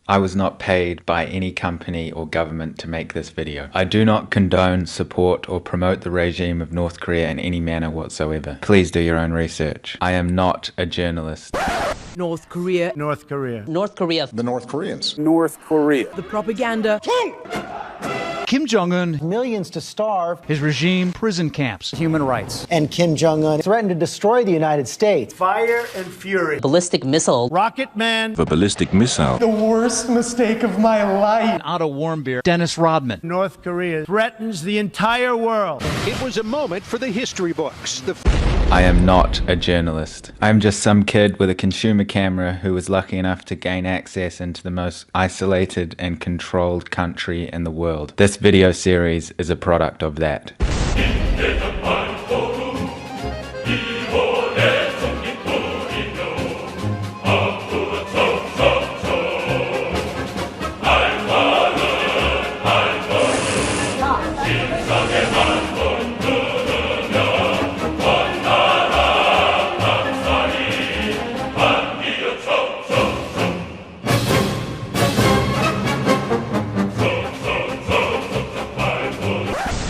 I was not paid by any company or government to make this video. I do not condone, support, or promote the regime of North Korea in any manner whatsoever. Please do your own research. I am not a journalist. North Korea. North Korea. North Korea. The North Koreans. North Korea. The propaganda. Kim Jong-un, millions to starve, his regime, prison camps, human rights. And Kim Jong-un threatened to destroy the United States. Fire and fury. Ballistic missile. Rocket Man. The ballistic missile. The worst mistake of my life. Otto Warmbier, Dennis Rodman. North Korea threatens the entire world. It was a moment for the history books. I am not a journalist. I am just some kid with a consumer camera who was lucky enough to gain access into the most isolated and controlled country in the world. This video series is a product of that.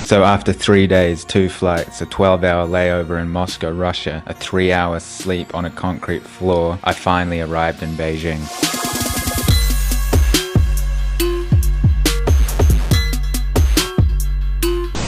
So after 3 days, 2 flights, a 12-hour layover in Moscow, Russia, a 3-hour sleep on a concrete floor, I finally arrived in Beijing.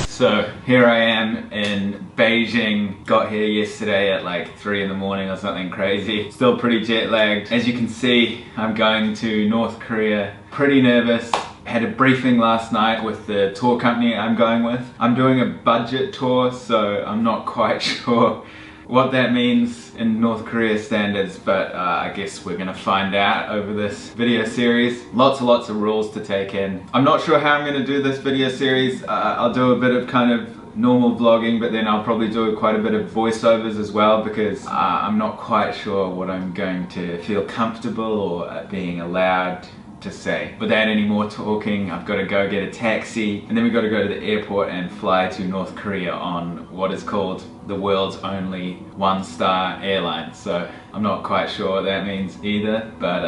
So here I am in Beijing. Got here yesterday at like 3 in the morning or something crazy. Still pretty jet lagged. As you can see, I'm going to North Korea. Pretty nervous. Had a briefing last night with the tour company I'm going with. I'm doing a budget tour, so I'm not quite sure what that means in North Korea standards, but I guess we're gonna find out over this video series. Lots and lots of rules to take in. I'm not sure how I'm gonna do this video series. I'll do a bit of kind of normal vlogging, but then I'll probably do quite a bit of voiceovers as well, because I'm not quite sure what I'm going to feel comfortable or being allowed to say. Without any more talking, I've got to go get a taxi, and then we've got to go to the airport and fly to North Korea on what is called the world's only one-star airline. So I'm not quite sure what that means either, but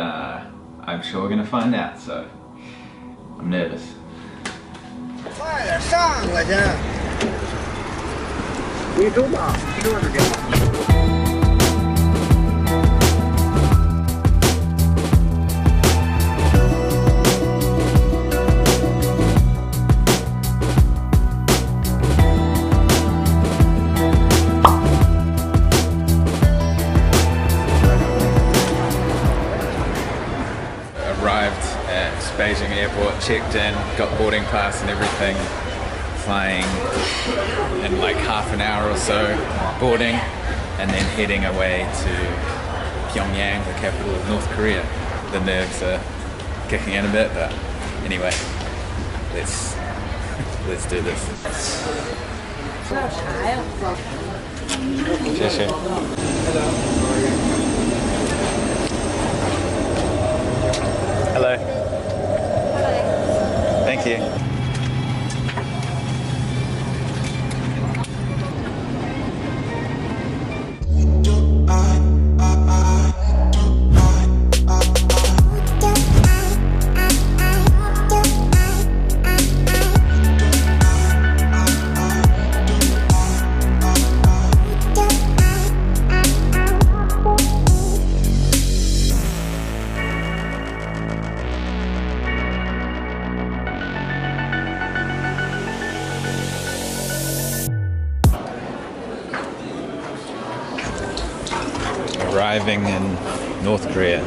I'm sure we're gonna find out, so I'm nervous. Beijing airport, checked in, got boarding pass and everything, flying in like half an hour or so, boarding, and then heading away to Pyongyang, the capital of North Korea. The nerves are kicking in a bit, but anyway, let's do this. Hello. Thank you. Arriving in North Korea.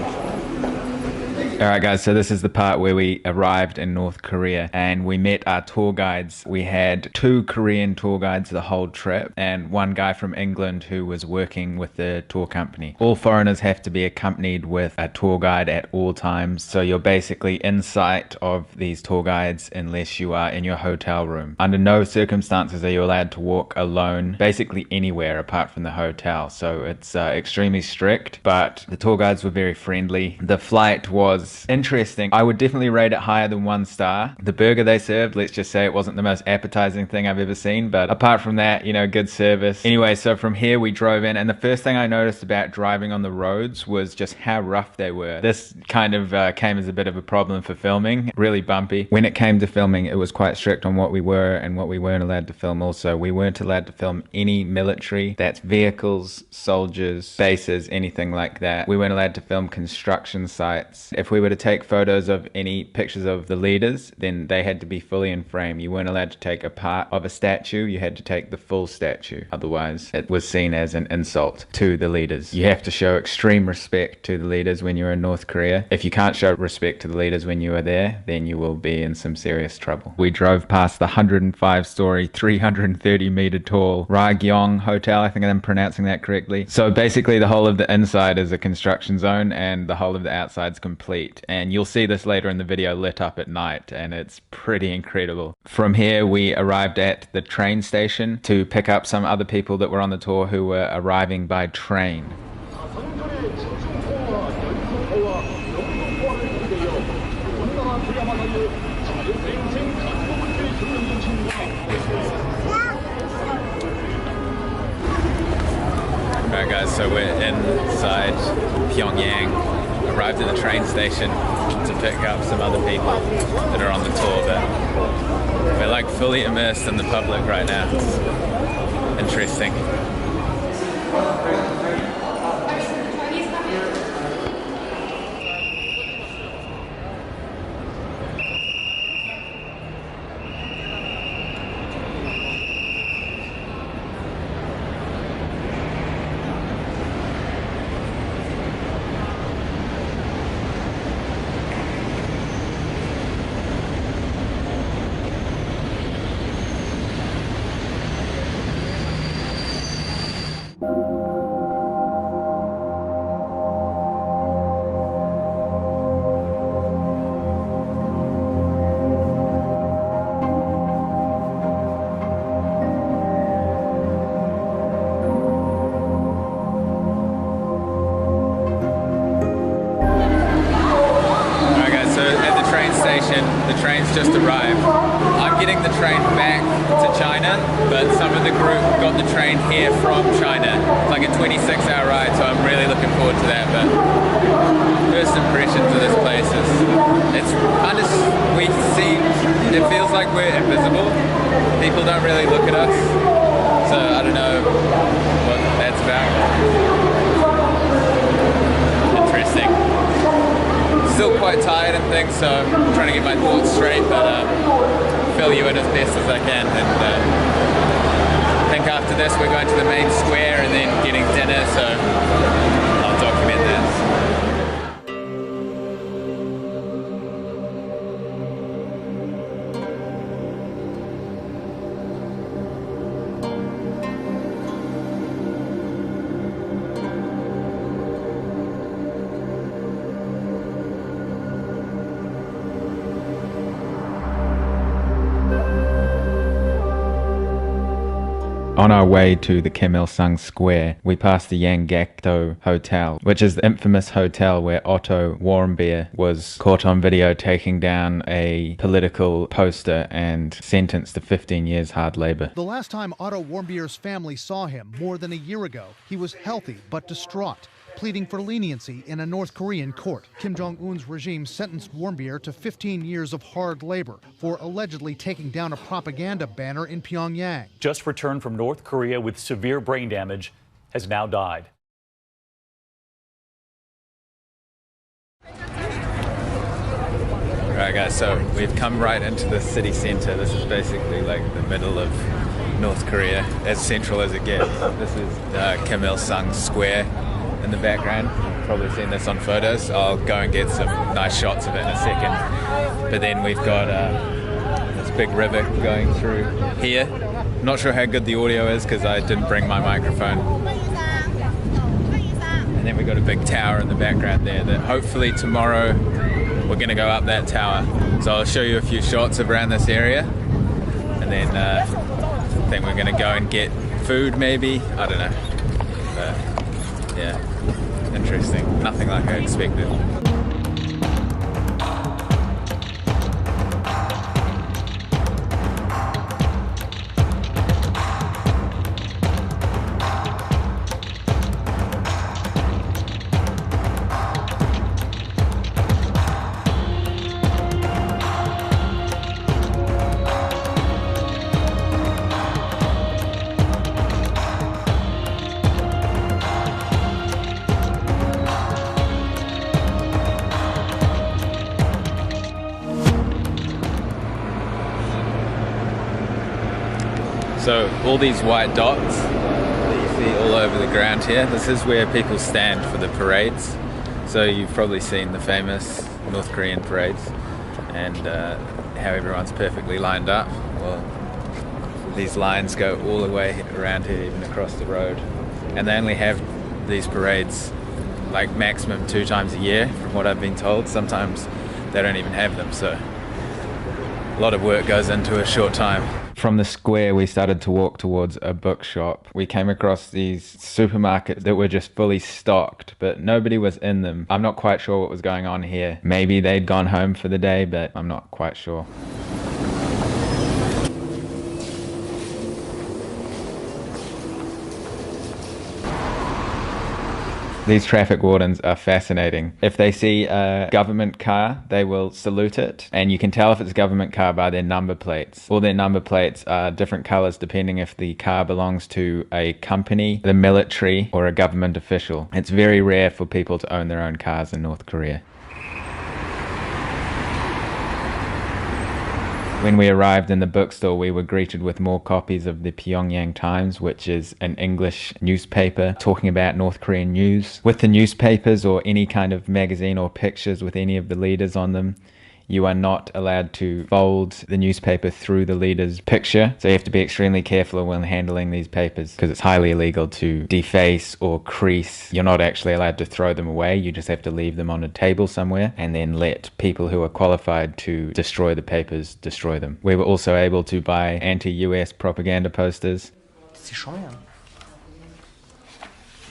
Alright guys, so this is the part where we arrived in North Korea and we met our tour guides. We had 2 Korean tour guides the whole trip and 1 guy from England who was working with the tour company. All foreigners have to be accompanied with a tour guide at all times, so you're basically in sight of these tour guides unless you are in your hotel room. Under no circumstances are you allowed to walk alone basically anywhere apart from the hotel, so it's extremely strict, but the tour guides were very friendly. The flight was was interesting. I would definitely rate it higher than 1 star. The burger they served, let's just say it wasn't the most appetizing thing I've ever seen, but apart from that, you know, good service. Anyway, so from here we drove in, and the first thing I noticed about driving on the roads was just how rough they were. This kind of came as a bit of a problem for filming, really bumpy. When it came to filming, it was quite strict on what we were and what we weren't allowed to film also. We weren't allowed to film any military, that's vehicles, soldiers, bases, anything like that. We weren't allowed to film construction sites. If we were to take photos of any pictures of the leaders, then they had to be fully in frame. You weren't allowed to take a part of a statue, you had to take the full statue. Otherwise, it was seen as an insult to the leaders. You have to show extreme respect to the leaders when you're in North Korea. If you can't show respect to the leaders when you are there, then you will be in some serious trouble. We drove past the 105-story, 330-meter tall Ragyong Hotel. I think I'm pronouncing that correctly. So basically the whole of the inside is a construction zone and the whole of the outside's complete. And you'll see this later in the video lit up at night, and it's pretty incredible. From here we arrived at the train station to pick up some other people that were on the tour who were arriving by train. Alright guys, so we're inside Pyongyang, arrived at the train station to pick up some other people that are on the tour, but we're like fully immersed in the public right now. It's interesting. The train's just arrived. I'm getting the train back to China, but some of the group got the train here from China. It's like a 26-hour ride, so I'm really looking forward to that. But first impressions of this place is, it's kind of, it feels like we're invisible. People don't really look at us, so I don't know what that's about. Interesting. Still quite tired and things, so I'm trying to get my thoughts straight, but fill you in as best as I can. And I think after this we're going to the main square and then getting dinner, so I'll document that. On our way to the Kim Il-sung Square, we passed the Yanggakdo Hotel, which is the infamous hotel where Otto Warmbier was caught on video taking down a political poster and sentenced to 15 years hard labor. The last time Otto Warmbier's family saw him, more than a year ago, he was healthy but distraught, pleading for leniency in a North Korean court. Kim Jong-un's regime sentenced Warmbier to 15 years of hard labor for allegedly taking down a propaganda banner in Pyongyang. Just returned from North Korea with severe brain damage, has now died. Alright guys, so we've come right into the city center. This is basically like the middle of North Korea, as central as it gets. This is Kim Il-sung Square in the background. You've probably seen this on photos. I'll go and get some nice shots of it in a second. But then we've got this big river going through here. Not sure how good the audio is because I didn't bring my microphone. And then we've got a big tower in the background there that hopefully tomorrow we're going to go up that tower. So I'll show you a few shots of around this area. And then I think we're going to go and get food maybe. I don't know. But yeah, interesting. Nothing like I expected. So all these white dots that you see all over the ground here, this is where people stand for the parades. So you've probably seen the famous North Korean parades and how everyone's perfectly lined up. Well, these lines go all the way around here, even across the road. And they only have these parades like maximum 2 times a year, from what I've been told. Sometimes they don't even have them, so a lot of work goes into a short time. From the square, we started to walk towards a bookshop. We came across these supermarkets that were just fully stocked, but nobody was in them. I'm not quite sure what was going on here. Maybe they'd gone home for the day, but I'm not quite sure. These traffic wardens are fascinating. If they see a government car, they will salute it, and you can tell if it's a government car by their number plates. All their number plates are different colors depending if the car belongs to a company, the military, or a government official. It's very rare for people to own their own cars in North Korea. When we arrived in the bookstore, we were greeted with more copies of the Pyongyang Times, which is an English newspaper talking about North Korean news. With the newspapers or any kind of magazine or pictures with any of the leaders on them, you are not allowed to fold the newspaper through the leader's picture. So you have to be extremely careful when handling these papers because it's highly illegal to deface or crease. You're not actually allowed to throw them away. You just have to leave them on a table somewhere and then let people who are qualified to destroy the papers destroy them. We were also able to buy anti-US propaganda posters.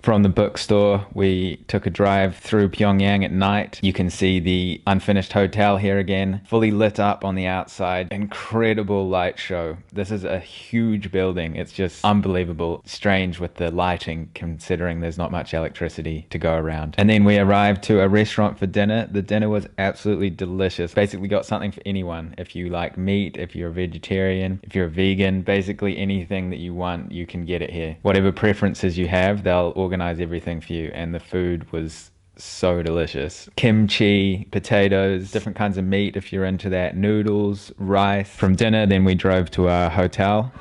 From the bookstore, we took a drive through Pyongyang at night. You can see the unfinished hotel here again, fully lit up on the outside. Incredible light show. This is a huge building. It's just unbelievable. Strange with the lighting, considering there's not much electricity to go around. And then we arrived to a restaurant for dinner. The dinner was absolutely delicious. Basically got something for anyone. If you like meat, if you're a vegetarian, if you're a vegan, basically anything that you want, you can get it here. Whatever preferences you have, they'll organize everything for you, and the food was so delicious. Kimchi, potatoes, different kinds of meat if you're into that, noodles, rice. From dinner, then we drove to our hotel.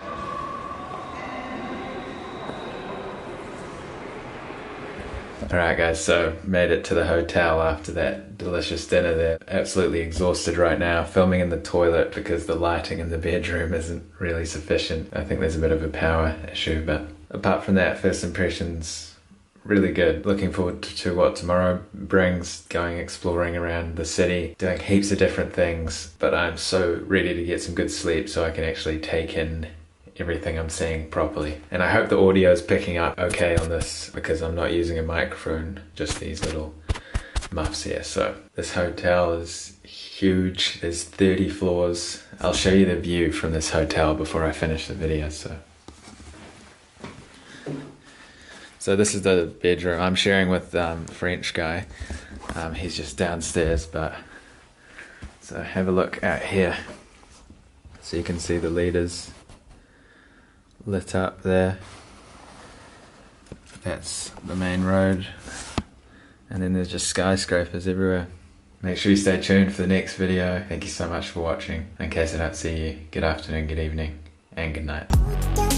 Alright guys, so made it to the hotel after that delicious dinner there. Absolutely exhausted right now, filming in the toilet because the lighting in the bedroom isn't really sufficient. I think there's a bit of a power issue, but apart from that, first impressions really good. Looking forward to what tomorrow brings, going exploring around the city, doing heaps of different things, but I'm so ready to get some good sleep so I can actually take in everything I'm seeing properly. And I hope the audio is picking up okay on this because I'm not using a microphone, just these little muffs here. So this hotel is huge, there's 30 floors. I'll show you the view from this hotel before I finish the video. So this is the bedroom I'm sharing with the French guy. He's just downstairs, but so have a look out here. So you can see the leaders lit up there. That's the main road. And then there's just skyscrapers everywhere. Make sure you stay tuned for the next video. Thank you so much for watching. In case I don't see you, good afternoon, good evening, and good night.